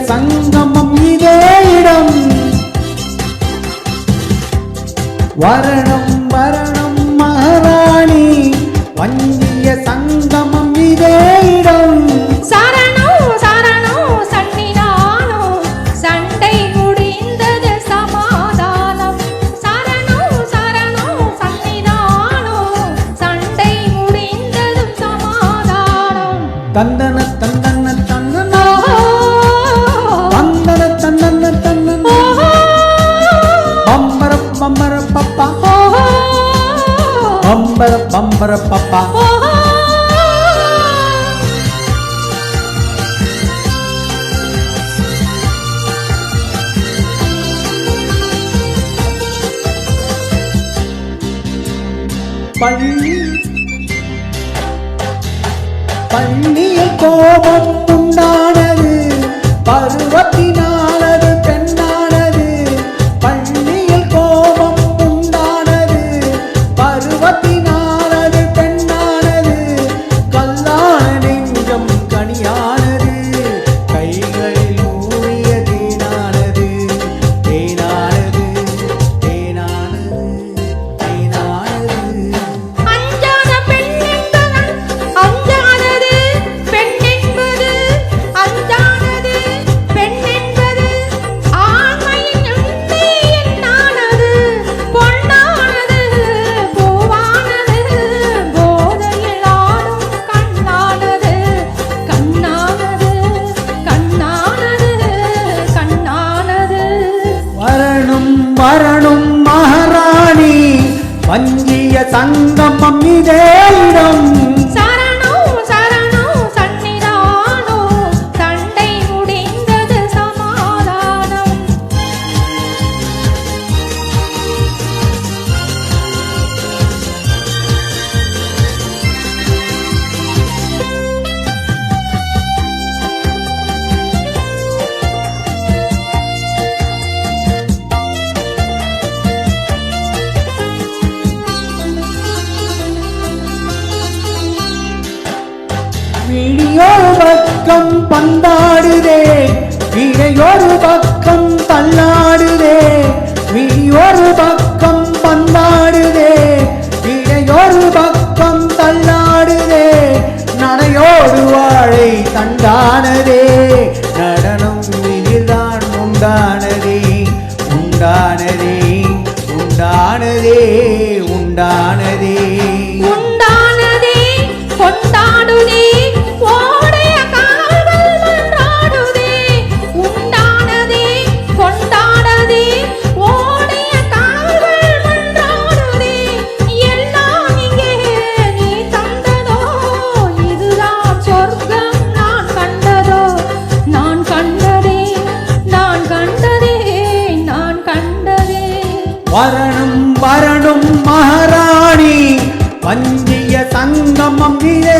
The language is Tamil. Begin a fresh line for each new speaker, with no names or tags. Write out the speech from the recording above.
சங்கமம் இதே இடம். வரணம் வரணம் மகாராணி வஞ்சிய சங்கமம் இதே இடம்.
சரணோ சரணோ சன்னிதானோ சண்டை முடிந்தது சமாதானம். சரணோ சரணோ சன்னிதானோ சண்டை முடிந்தது சமாதானம்.
தந்தன தந்தன தந்தன தந்தன தந்தன தந்தன பம்பர பம்பர பப்பா பம்பர பம்பர பப்பா. பள்ளியில் கோபம் உண்டானது பருவத்தினானது பெண்ணானது. பள்ளியில் கோபம் உண்டானது பருவத்தினானது பெண்ணானது. கல்லான நெஞ்சம் கனியானது கைகளில் ஊறிய தேனானது தேனானது தேனானது தேனானது.
அஞ்சாத பெண் என்பது அஞ்சாதது பெண் என்பது அஞ்சாதது பெண் என்பது ஆண்மையின் உண்மை என்னானது பொன்னானது பூவானது போதையில் ஆடும் கண்ணானது கண்ணானது கண்ணானது கண்ணானது.
வரணும் வரணும் மகாராணி வஞ்சிய சங்கமம் இதே இடம்.
சரணோ சரணோ சன்னிதானோ சண்டை முடிந்தது சமாதானம்.
விழியொரு பக்கம் பந்தாடுதே விடையொரு பக்கம் தள்ளாடுதே. விழியொரு பக்கம் பந்தாடுதே விடையொரு பக்கம் தள்ளாடுதே. நடையோடு வாழை தண்டானதே நடனம் இதில்தான் உண்டானதே உண்டானதே உண்டானதே உண்டானதே.
உண்டானதே கொண்டாடுதே ஓடைய கால்கள் மன்றாடுதே. உண்டானதே கொண்டாடுதே ஓடைய கால்கள் மன்றாடுதே. எல்லாம் இங்கே நீ தந்ததோ இதுதான் சொர்க்கம் நான் கண்டதோ நான் கண்டதே நான் கண்டதே நான் கண்டதே.
வரணும் வரணும் மகாராணி வஞ்சிய சங்கமம் இதே